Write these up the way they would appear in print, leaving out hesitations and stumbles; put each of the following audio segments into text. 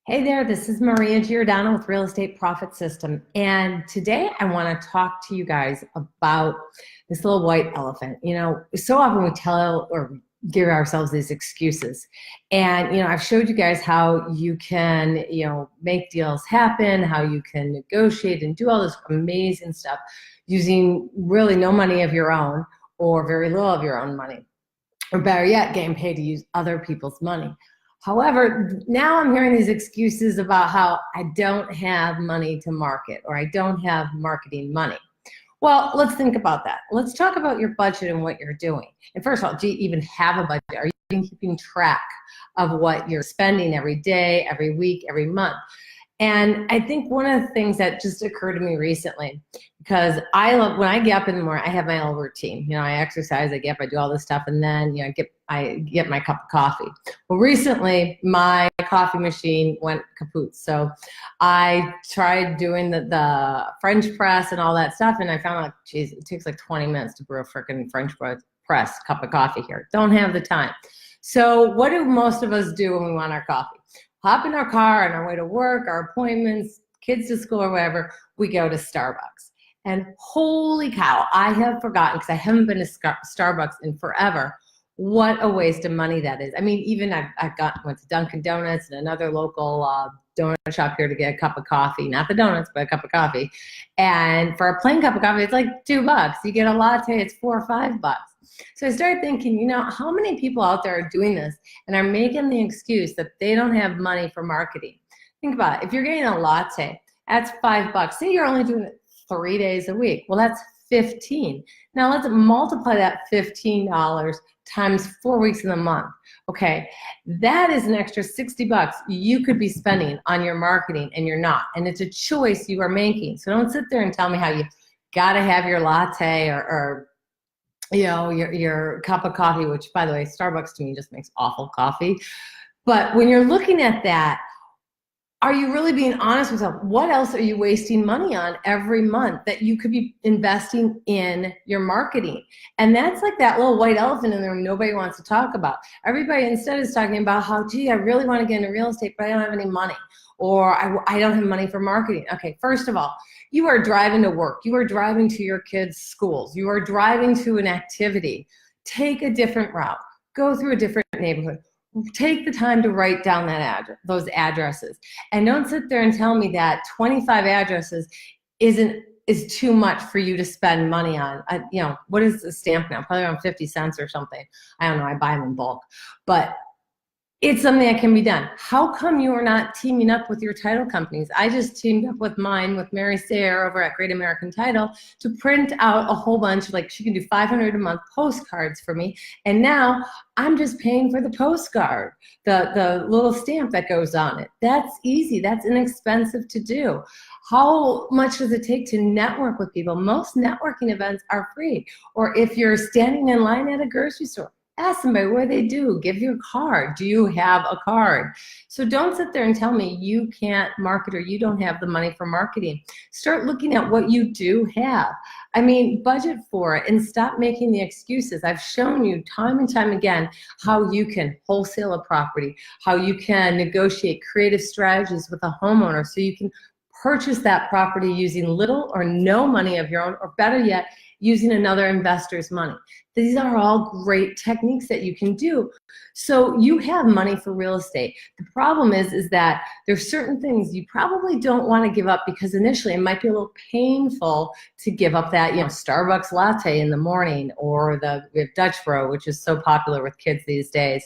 Hey there, this is Maria Giordano with Real Estate Profit System. And today I want to talk to you guys about this little white elephant. So often we tell or give ourselves these excuses. And, I've showed you guys how you can, make deals happen, how you can negotiate and do all this amazing stuff using really no money of your own or very little of your own money. Or better yet, getting paid to use other people's money. However, now I'm hearing these excuses about how I don't have money to market or I don't have marketing money. Well, let's think about that. Let's talk about your budget and what you're doing. And first of all, do you even have a budget? Are you even keeping track of what you're spending every day, every week, every month? And I think one of the things that just occurred to me recently, because I love when I get up in the morning, I have my little routine. I exercise, I get up, I do all this stuff, and then I get my cup of coffee. Well, recently my coffee machine went kaput, so I tried doing the French press and all that stuff, and I found like, geez, it takes like 20 minutes to brew a freaking French press cup of coffee here. Don't have the time. So what do most of us do when we want our coffee? Hop in our car on our way to work, our appointments, kids to school or whatever, we go to Starbucks. And holy cow, I have forgotten, because I haven't been to Starbucks in forever, what a waste of money that is. I mean, even I went to Dunkin' Donuts and another local donut shop here to get a cup of coffee. Not the donuts, but a cup of coffee. And for a plain cup of coffee, it's like $2. You get a latte, it's $4 or $5. So I started thinking, how many people out there are doing this and are making the excuse that they don't have money for marketing? Think about it. If you're getting a latte, that's $5. Say you're only doing it 3 days a week. Well, that's 15. Now let's multiply that $15 times 4 weeks in the month. Okay, that is an extra $60 you could be spending on your marketing, and you're not. And it's a choice you are making. So don't sit there and tell me how you got to have your latte or your cup of coffee, which, by the way, Starbucks to me just makes awful coffee. But when you're looking at that, are you really being honest with yourself? What else are you wasting money on every month that you could be investing in your marketing? And that's like that little white elephant in the room nobody wants to talk about. Everybody instead is talking about how, gee, I really want to get into real estate, but I don't have any money. Or I don't have money for marketing. Okay, first of all, you are driving to work. You are driving to your kids' schools. You are driving to an activity. Take a different route. Go through a different neighborhood. Take the time to write down those addresses. And don't sit there and tell me that 25 addresses is too much for you to spend money on. What is the stamp now? Probably around 50 cents or something. I don't know. I buy them in bulk. But it's something that can be done. How come you are not teaming up with your title companies? I just teamed up with mine, with Mary Sayre over at Great American Title, to print out a whole bunch, like she can do 500 a month postcards for me. And now I'm just paying for the postcard, the little stamp that goes on it. That's easy, that's inexpensive to do. How much does it take to network with people? Most networking events are free. Or if you're standing in line at a grocery store, ask somebody what they do. Give you a card. Do you have a card? So don't sit there and tell me you can't market or you don't have the money for marketing. Start looking at what you do have. I mean, budget for it and stop making the excuses. I've shown you time and time again how you can wholesale a property, how you can negotiate creative strategies with a homeowner so you can purchase that property using little or no money of your own, or better yet, using another investor's money. These are all great techniques that you can do. So you have money for real estate. The problem is that there's certain things you probably don't want to give up, because initially it might be a little painful to give up that, Starbucks latte in the morning, or we have Dutch Bro, which is so popular with kids these days.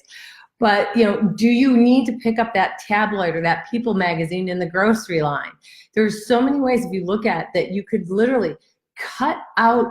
But, do you need to pick up that tabloid or that People magazine in the grocery line? There's so many ways, if you look at that, you could literally cut out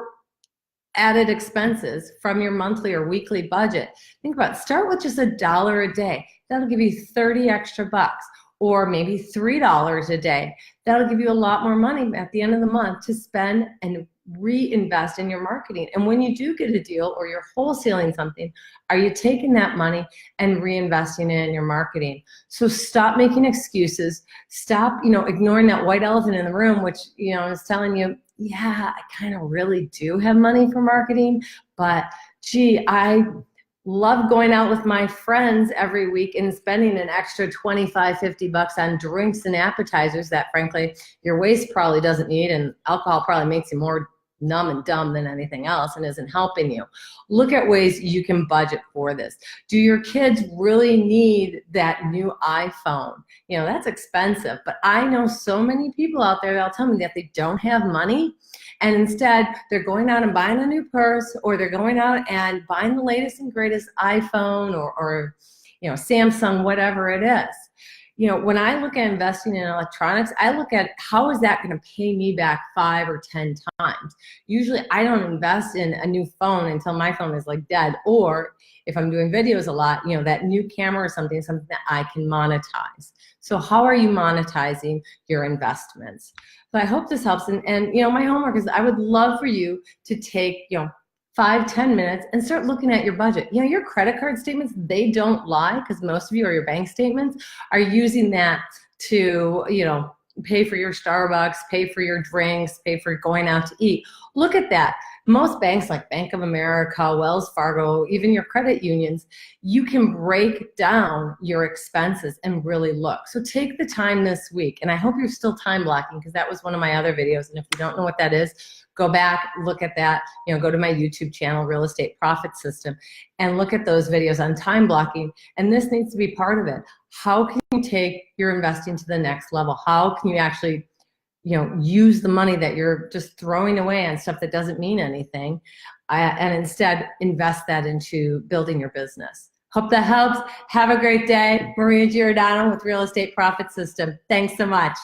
added expenses from your monthly or weekly budget. Think about it. Start with just $1 a day. That'll give you 30 extra bucks, or maybe $3 a day. That'll give you a lot more money at the end of the month to spend and reinvest in your marketing. And when you do get a deal or you're wholesaling something, are you taking that money and reinvesting it in your marketing? So stop making excuses. Stop, ignoring that white elephant in the room, which, is telling you, yeah, I kind of really do have money for marketing, but gee, I Love going out with my friends every week and spending an extra 25, 50 bucks on drinks and appetizers that frankly your waist probably doesn't need, and alcohol probably makes you more numb and dumb than anything else and isn't helping you. Look at ways you can budget for this. Do your kids really need that new iPhone? You know, that's expensive, but I know so many people out there that'll tell me that they don't have money, and instead they're going out and buying a new purse, or they're going out and buying the latest and greatest iPhone or you know, Samsung, whatever it is. You know, when I look at investing in electronics, I look at how is that going to pay me back 5 or 10 times. Usually I don't invest in a new phone until my phone is like dead, or if I'm doing videos a lot, you know, that new camera or something that I can monetize. So how are you monetizing your investments? So I hope this helps. And you know, my homework is I would love for you to take, you know, 5-10 minutes and start looking at your budget. You know, your credit card statements, they don't lie, because most of you, or your bank statements, are using that to, you know, pay for your Starbucks, pay for your drinks, pay for going out to eat. Look at that. Most banks like Bank of America, Wells Fargo, even your credit unions, you can break down your expenses and really look. So take the time this week, and I hope you're still time blocking, because that was one of my other videos, and if you don't know what that is, go back, look at that, you know, go to my YouTube channel, Real Estate Profit System, and look at those videos on time blocking, and this needs to be part of it. How can you take your investing to the next level? How can you actually, you know, use the money that you're just throwing away on stuff that doesn't mean anything, and instead invest that into building your business? Hope that helps. Have a great day. Maria Giordano with Real Estate Profit System. Thanks so much.